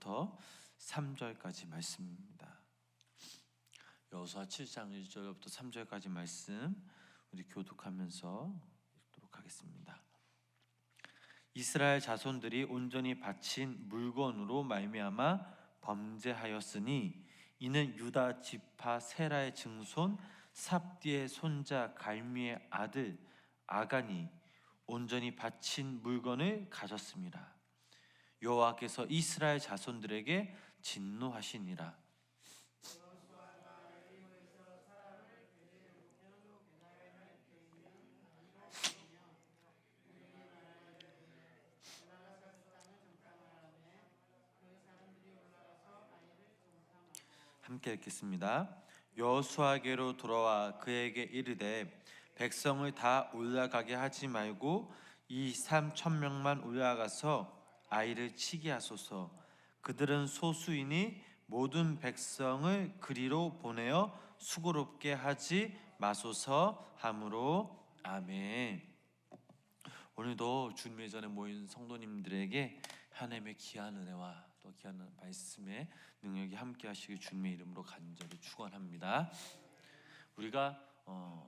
1절부터 3절까지 말씀입니다. 여호수아 7장 1절부터 3절까지 말씀 우리 교독하면서 읽도록 하겠습니다. 이스라엘 자손들이 온전히 바친 물건으로 말미암아 범죄하였으니 이는 유다 지파 세라의 증손 삽디의 손자 갈미의 아들 아간이 온전히 바친 물건을 가졌습니다. 여호와께서 이스라엘 자손들에게 진노하시니라. 함께 읽겠습니다. 여호수아에게로 돌아와 그에게 이르되 백성을 다 올라가게 하지 말고 2,3,000명만 올라가서 아이를 치게 하소서. 그들은 소수이니 모든 백성을 그리로 보내어 수고롭게 하지 마소서 하므로. 아멘. 오늘도 주님의 전에 모인 성도님들에게 하나님의 귀한 은혜와 또 귀한 말씀의 능력이 함께 하시길 주님의 이름으로 간절히 축원합니다. 우리가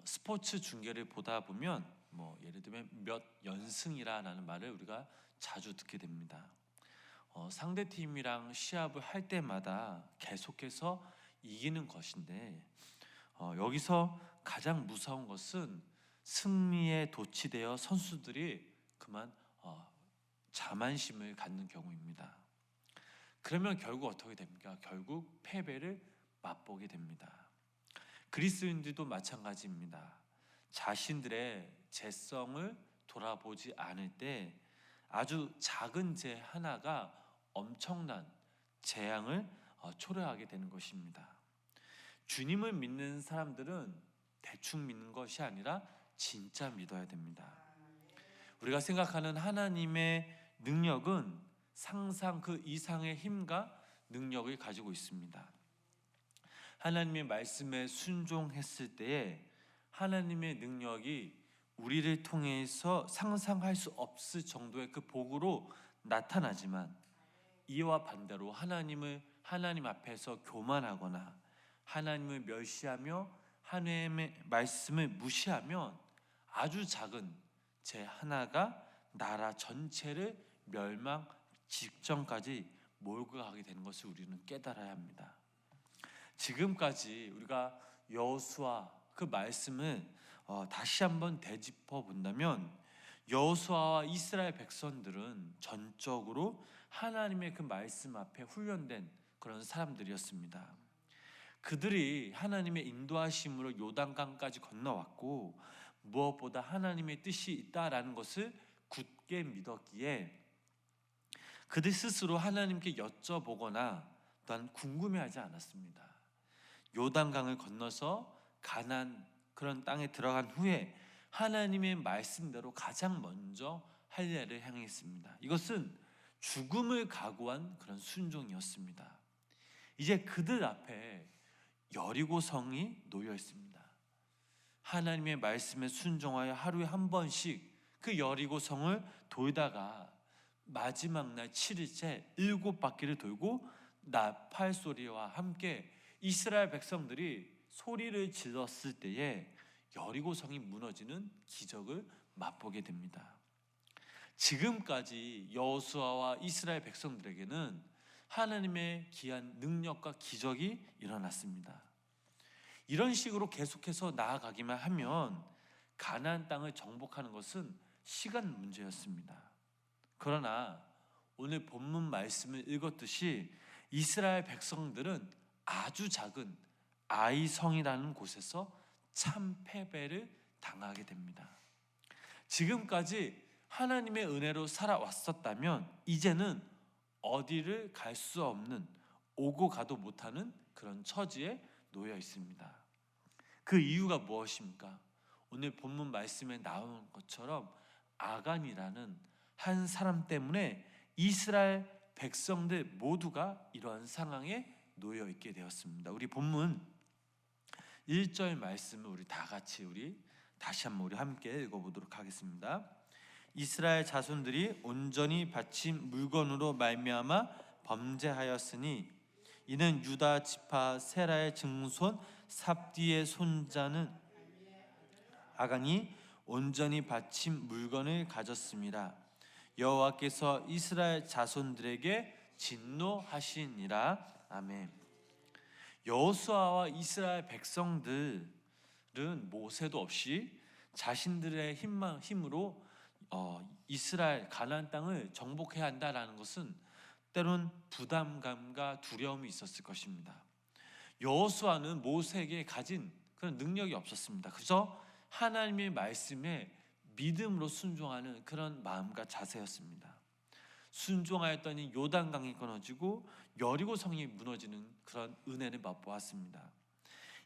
스포츠 중계를 보다 보면 예를 들면 몇 연승이라는 말을 우리가 자주 듣게 됩니다. 상대 팀이랑 시합을 할 때마다 계속해서 이기는 것인데 여기서 가장 무서운 것은 승리에 도취되어 선수들이 그만 자만심을 갖는 경우입니다. 그러면 결국 어떻게 됩니까? 결국 패배를 맛보게 됩니다. 그리스도인들도 마찬가지입니다. 자신들의 죄성을 돌아보지 않을 때 아주 작은 죄 하나가 엄청난 재앙을 초래하게 되는 것입니다. 주님을 믿는 사람들은 대충 믿는 것이 아니라 진짜 믿어야 됩니다. 우리가 생각하는 하나님의 능력은 상상 그 이상의 힘과 능력을 가지고 있습니다. 하나님의 말씀에 순종했을 때에 하나님의 능력이 우리를 통해서 상상할 수 없을 정도의 그 복으로 나타나지만, 이와 반대로 하나님 앞에서 교만하거나 하나님을 멸시하며 하나님의 말씀을 무시하면 아주 작은 죄 하나가 나라 전체를 멸망 직전까지 몰고 가게 되는 것을 우리는 깨달아야 합니다. 지금까지 우리가 여호수아 그 말씀을 다시 한번 되짚어 본다면, 여호수아와 이스라엘 백성들은 전적으로 하나님의 그 말씀 앞에 훈련된 그런 사람들이었습니다. 그들이 하나님의 인도하심으로 요단강까지 건너왔고 무엇보다 하나님의 뜻이 있다라는 것을 굳게 믿었기에 그들 스스로 하나님께 여쭤보거나 또한 궁금해하지 않았습니다. 요단강을 건너서 가나안 그런 땅에 들어간 후에 하나님의 말씀대로 가장 먼저 할례를 행했습니다. 이것은 죽음을 각오한 그런 순종이었습니다. 이제 그들 앞에 여리고성이 놓여 있습니다. 하나님의 말씀에 순종하여 하루에 한 번씩 그 여리고성을 돌다가 마지막 날 7일째 7바퀴를 돌고 나팔 소리와 함께 이스라엘 백성들이 소리를 질렀을 때에 여리고성이 무너지는 기적을 맛보게 됩니다. 지금까지 여호수아와 이스라엘 백성들에게는 하나님의 귀한 능력과 기적이 일어났습니다. 이런 식으로 계속해서 나아가기만 하면 가나안 땅을 정복하는 것은 시간 문제였습니다. 그러나 오늘 본문 말씀을 읽었듯이 이스라엘 백성들은 아주 작은 아이성이라는 곳에서 참 패배를 당하게 됩니다. 지금까지 하나님의 은혜로 살아왔었다면 이제는 어디를 갈 수 없는, 오고 가도 못하는 그런 처지에 놓여 있습니다. 그 이유가 무엇입니까? 오늘 본문 말씀에 나온 것처럼 아간이라는 한 사람 때문에 이스라엘 백성들 모두가 이러한 상황에 놓여 있게 되었습니다. 우리 본문 1절 말씀을 우리 다 같이 다시 한번 함께 읽어보도록 하겠습니다. 이스라엘 자손들이 온전히 바친 물건으로 말미암아 범죄하였으니 이는 유다 지파 세라의 증손 삽디의 손자는 아간이 온전히 바친 물건을 가졌습니다. 여호와께서 이스라엘 자손들에게 진노하시니라. 아멘. 여호수아와 이스라엘 백성들은 모세도 없이 자신들의 힘으로 이스라엘 가나안 땅을 정복해야 한다라는 것은 때론 부담감과 두려움이 있었을 것입니다. 여호수아는 모세에게 가진 그런 능력이 없었습니다. 그저 하나님의 말씀에 믿음으로 순종하는 그런 마음과 자세였습니다. 순종하였더니 요단강이 끊어지고 여리고 성이 무너지는 그런 은혜를 맛보았습니다.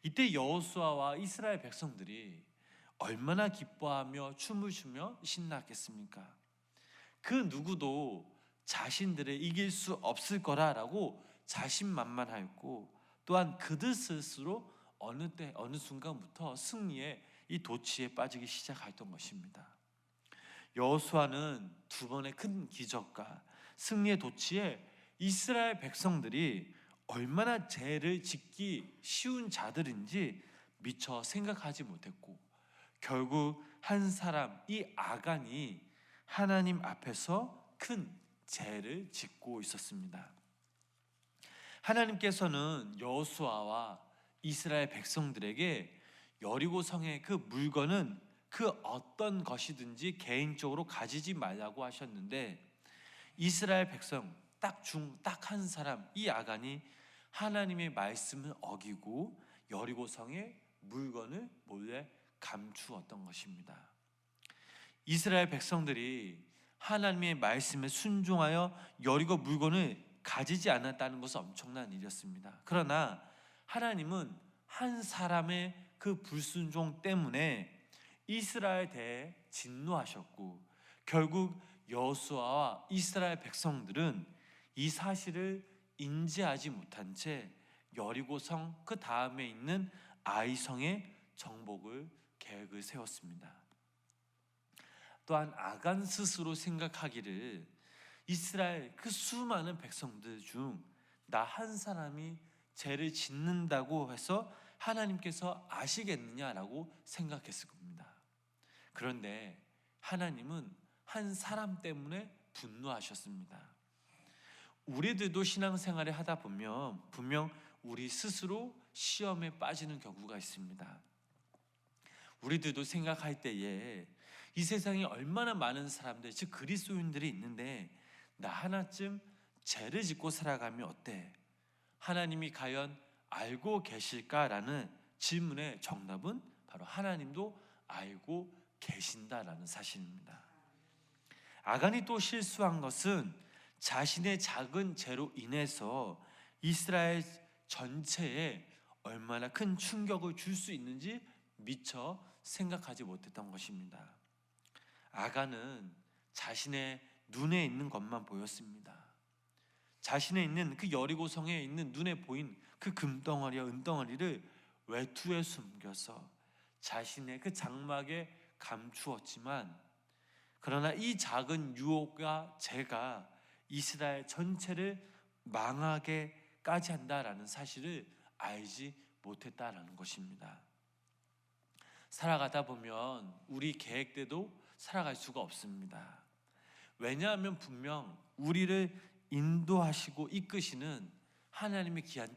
이때 여호수아와 이스라엘 백성들이 얼마나 기뻐하며 춤을 추며 신났겠습니까? 그 누구도 자신들을 이길 수 없을 거라라고 자신만만하였고, 또한 그들 스스로 어느 순간부터 승리의 이 도취에 빠지기 시작했던 것입니다. 여호수아는 두 번의 큰 기적과 승리의 도취에 이스라엘 백성들이 얼마나 죄를 짓기 쉬운 자들인지 미처 생각하지 못했고, 결국 한 사람, 이 아간이 하나님 앞에서 큰 죄를 짓고 있었습니다. 하나님께서는 여호수아와 이스라엘 백성들에게 여리고 성의 그 물건은 그 어떤 것이든지 개인적으로 가지지 말라고 하셨는데, 이스라엘 백성 딱 한 사람, 이 아간이 하나님의 말씀을 어기고 여리고 성의 물건을 몰래 감추었던 것입니다. 이스라엘 백성들이 하나님의 말씀에 순종하여 여리고 물건을 가지지 않았다는 것은 엄청난 일이었습니다. 그러나 하나님은 한 사람의 그 불순종 때문에 이스라엘에 대해 진노하셨고, 결국 여호수아와 이스라엘 백성들은 이 사실을 인지하지 못한 채 여리고성 그 다음에 있는 아이성의 정복을 계획을 세웠습니다. 또한 아간 스스로 생각하기를 이스라엘 그 수많은 백성들 중 나 한 사람이 죄를 짓는다고 해서 하나님께서 아시겠느냐라고 생각했을 겁니다. 그런데 하나님은 한 사람 때문에 분노하셨습니다. 우리들도 신앙생활을 하다 보면 분명 우리 스스로 시험에 빠지는 경우가 있습니다. 우리들도 생각할 때에 이 세상에 얼마나 많은 사람들, 즉 그리스도인들이 있는데 나 하나쯤 죄를 짓고 살아가면 어때? 하나님이 과연 알고 계실까라는 질문의 정답은 바로 하나님도 알고 계신다라는 사실입니다. 아간이 또 실수한 것은 자신의 작은 죄로 인해서 이스라엘 전체에 얼마나 큰 충격을 줄 수 있는지 미처 생각하지 못했던 것입니다. 아간은 자신의 눈에 있는 것만 보였습니다. 자신의 있는 그 여리고성에 있는 눈에 보인 그 금덩어리와 은덩어리를 외투에 숨겨서 자신의 그 장막에 감추었지만, 그러나 이 작은 유혹과 죄가 이스라엘 전체를 망하게까지 한다라는 사실을 알지 못했다라는 것입니다. 살아가다 보면 우리 계획대로 살아갈 수가 없습니다. 왜냐하면 분명 우리를 인도하시고 이끄시는 하나님의 귀한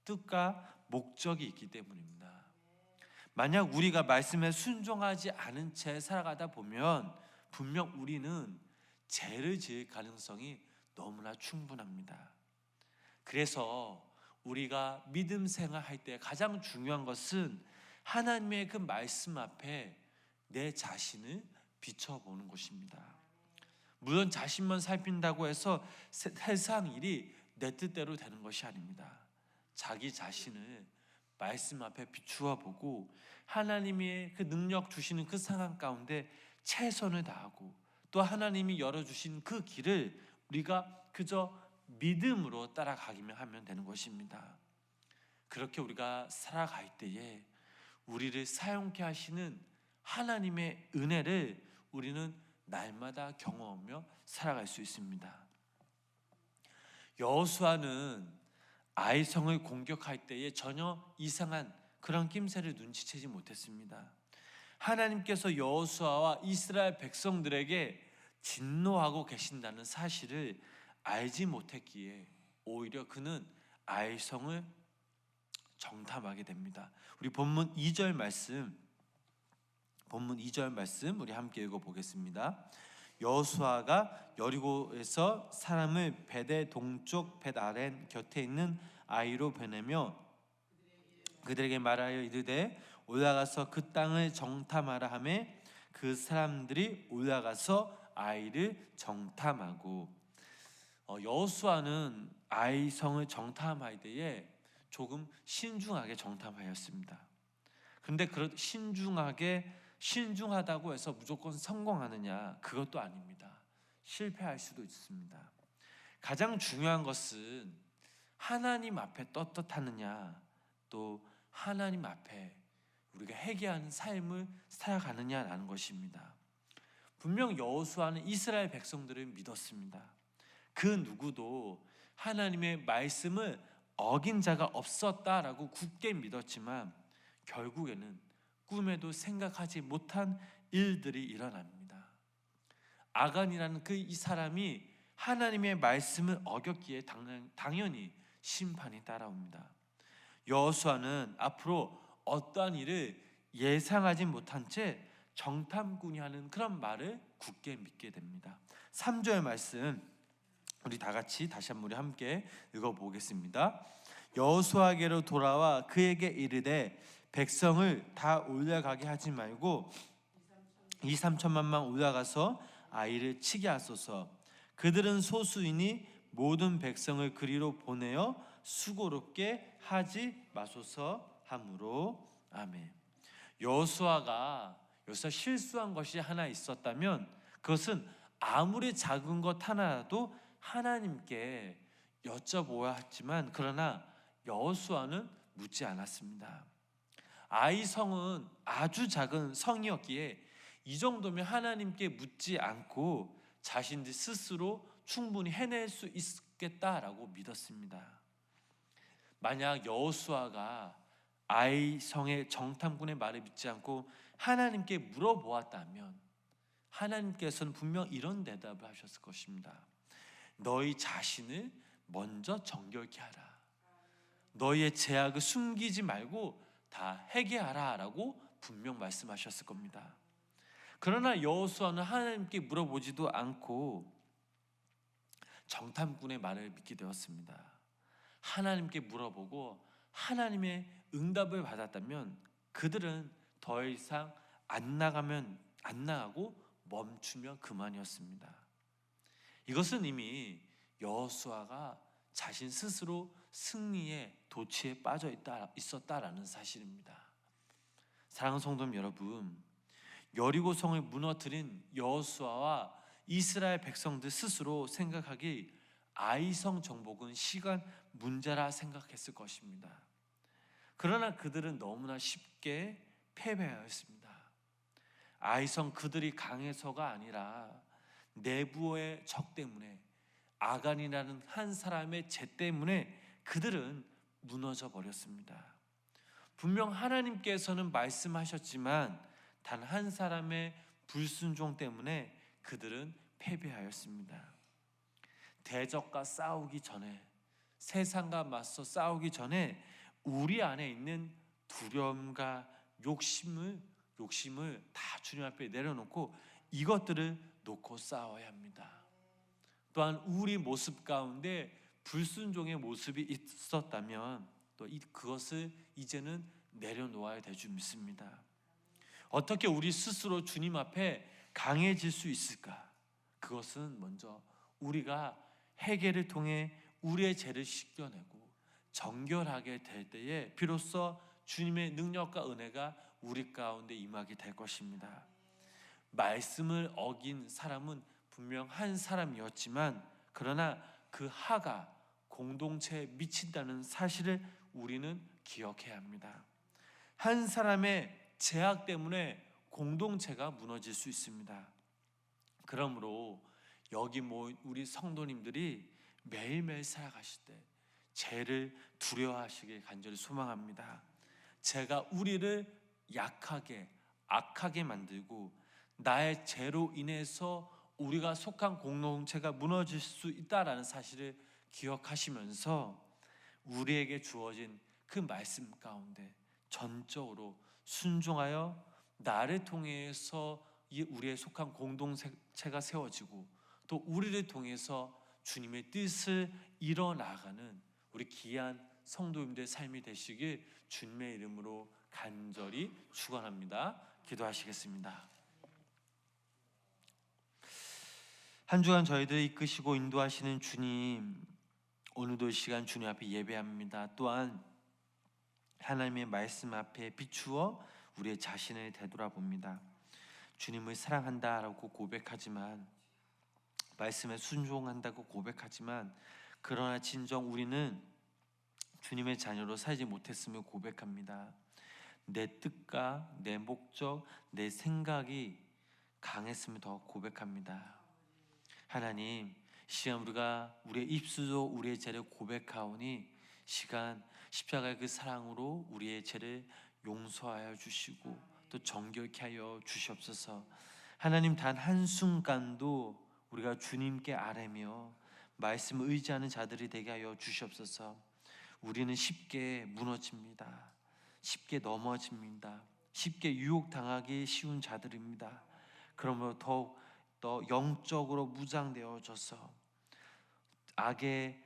뜻과 목적이 있기 때문입니다. 만약 우리가 말씀에 순종하지 않은 채 살아가다 보면 분명 우리는 죄를 지을 가능성이 너무나 충분합니다. 그래서 우리가 믿음 생활할 때 가장 중요한 것은 하나님의 그 말씀 앞에 내 자신을 비춰보는 것입니다. 물론 자신만 살핀다고 해서 세상 일이 내 뜻대로 되는 것이 아닙니다. 자기 자신을 말씀 앞에 비추어 보고 하나님의 그 능력 주시는 그 상황 가운데 최선을 다하고, 또 하나님이 열어주신 그 길을 우리가 그저 믿음으로 따라가기만 하면 되는 것입니다. 그렇게 우리가 살아갈 때에 우리를 사용케 하시는 하나님의 은혜를 우리는 날마다 경험하며 살아갈 수 있습니다. 여호수아는 아이성을 공격할 때에 전혀 이상한 그런 낌새를 눈치채지 못했습니다. 하나님께서 여호수아와 이스라엘 백성들에게 진노하고 계신다는 사실을 알지 못했기에 오히려 그는 아이성을 정탐하게 됩니다. 우리 본문 2절 말씀 우리 함께 읽어보겠습니다. 여호수아가 여리고에서 사람을 벳의 동쪽 벳 아렌 곁에 있는 아이로 보내며 그들에게 말하여 이르되 올라가서 그 땅을 정탐하라 하매 그 사람들이 올라가서 아이를 정탐하고 여호수아는 아이 성을 정탐할 때에 조금 신중하게 정탐하였습니다. 그런데 신중하다고 해서 무조건 성공하느냐? 그것도 아닙니다. 실패할 수도 있습니다. 가장 중요한 것은 하나님 앞에 떳떳하느냐, 또 하나님 앞에 우리가 회개하는 삶을 살아가느냐라는 것입니다. 분명 여호수아는 이스라엘 백성들을 믿었습니다. 그 누구도 하나님의 말씀을 어긴 자가 없었다라고 굳게 믿었지만 결국에는 꿈에도 생각하지 못한 일들이 일어납니다. 아간이라는 이 사람이 하나님의 말씀을 어겼기에 당연히 심판이 따라옵니다. 여호수아는 앞으로 어떠한 일을 예상하지 못한 채 정탐꾼이 하는 그런 말을 굳게 믿게 됩니다. 3절 말씀 우리 다 같이 다시 한번 우리 함께 읽어보겠습니다. 여호수아에게로 돌아와 그에게 이르되 백성을 다 올라가게 하지 말고 2-3천만만 올라가서 아이를 치게 하소서. 그들은 소수이니 모든 백성을 그리로 보내어 수고롭게 하지 마소서 하므로. 아멘. 여호수아가 여기서 실수한 것이 하나 있었다면 그것은 아무리 작은 것 하나라도 하나님께 여쭤보아야 했지만 그러나 여호수아는 묻지 않았습니다. 아이 성은 아주 작은 성이었기에 이 정도면 하나님께 묻지 않고 자신들 스스로 충분히 해낼 수 있겠다라고 믿었습니다. 만약 여호수아가 아이 성의 정탐꾼의 말을 믿지 않고 하나님께 물어보았다면 하나님께서는 분명 이런 대답을 하셨을 것입니다. 너희 자신을 먼저 정결케 하라. 너희의 죄악을 숨기지 말고 다 회개하라 라고 분명 말씀하셨을 겁니다. 그러나 여호수아는 하나님께 물어보지도 않고 정탐꾼의 말을 믿게 되었습니다. 하나님께 물어보고 하나님의 응답을 받았다면 그들은 더 이상 안 나가고 멈추면 그만이었습니다. 이것은 이미 여호수아가 자신 스스로 승리의 도취에 빠져 있었다라는 사실입니다. 사랑하는 성도 여러분, 여리고 성을 무너뜨린 여호수아와 이스라엘 백성들 스스로 생각하기 아이성 정복은 시간 문제라 생각했을 것입니다. 그러나 그들은 너무나 쉽게 패배하였습니다. 아이성 그들이 강해서가 아니라 내부의 적 때문에 아간이라는 한 사람의 죄 때문에 그들은 무너져 버렸습니다. 분명 하나님께서는 말씀하셨지만 단 한 사람의 불순종 때문에 그들은 패배하였습니다. 대적과 싸우기 전에, 세상과 맞서 싸우기 전에 우리 안에 있는 두려움과 욕심을 다 주님 앞에 내려놓고 이것들을 놓고 싸워야 합니다. 또한 우리 모습 가운데 불순종의 모습이 있었다면 또 그것을 이제는 내려놓아야 될 줄 믿습니다. 어떻게 우리 스스로 주님 앞에 강해질 수 있을까? 그것은 먼저 우리가 회개를 통해 우리의 죄를 씻겨내고 정결하게 될 때에 비로소 주님의 능력과 은혜가 우리 가운데 임하게 될 것입니다. 말씀을 어긴 사람은 분명 한 사람이었지만 그러나 그 하가 공동체에 미친다는 사실을 우리는 기억해야 합니다. 한 사람의 죄악 때문에 공동체가 무너질 수 있습니다. 그러므로 여기 모인 우리 성도님들이 매일매일 살아가실 때 죄를 두려워하시길 간절히 소망합니다. 죄가 우리를 약하게 악하게 만들고 나의 죄로 인해서 우리가 속한 공동체가 무너질 수 있다라는 사실을 기억하시면서 우리에게 주어진 그 말씀 가운데 전적으로 순종하여 나를 통해서 우리의 속한 공동체가 세워지고 또 우리를 통해서 주님의 뜻을 이뤄나가는 우리 귀한 성도님들의 삶이 되시길 주님의 이름으로 간절히 축원합니다. 기도하시겠습니다. 한 주간 저희들 이끄시고 인도하시는 주님, 오늘도 이 시간 주님 앞에 예배합니다. 또한 하나님의 말씀 앞에 비추어 우리의 자신을 되돌아봅니다. 주님을 사랑한다라고 고백하지만, 말씀에 순종한다고 고백하지만, 그러나 진정 우리는 주님의 자녀로 살지 못했음을 고백합니다. 내 뜻과 내 목적, 내 생각이 강했음을 더 고백합니다. 하나님, 시간 우리가 우리의 입술로 우리의 죄를 고백하오니 시간 십자가의 그 사랑으로 우리의 죄를 용서하여 주시고 또 정결케 하여 주시옵소서. 하나님, 단 한순간도 우리가 주님께 아뢰며 말씀을 의지하는 자들이 되게 하여 주시옵소서. 우리는 쉽게 무너집니다. 쉽게 넘어집니다. 쉽게 유혹당하기 쉬운 자들입니다. 그러므로 더욱 더 영적으로 무장되어져서 악의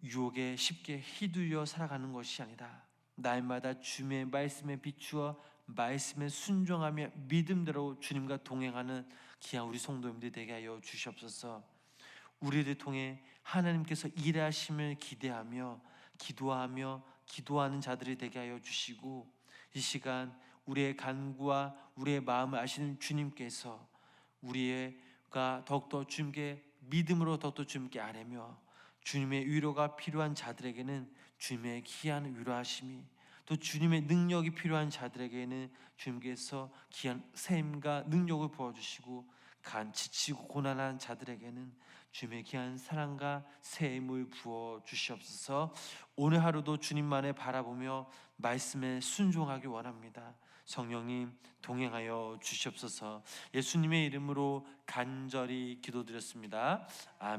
유혹에 쉽게 휘둘려 살아가는 것이 아니라 날마다 주님의 말씀에 비추어 말씀에 순종하며 믿음대로 주님과 동행하는 귀한 우리 성도님들 되게 하여 주시옵소서. 우리를 통해 하나님께서 일하심을 기대하며 기도하는 자들이 되게 하여 주시고, 이 시간 우리의 간구와 우리의 마음을 아시는 주님께서 우리가 더욱더 주님께 믿음으로 더욱더 주님께 아뢰며 주님의 위로가 필요한 자들에게는 주님의 귀한 위로하심이, 또 주님의 능력이 필요한 자들에게는 주님께서 귀한 샘과 능력을 부어주시고, 지치고 고난한 자들에게는 주님의 귀한 사랑과 새 힘을 부어 주시옵소서. 오늘 하루도 주님만을 바라보며 말씀에 순종하기 원합니다. 성령님 동행하여 주시옵소서. 예수님의 이름으로 간절히 기도드렸습니다. 아멘.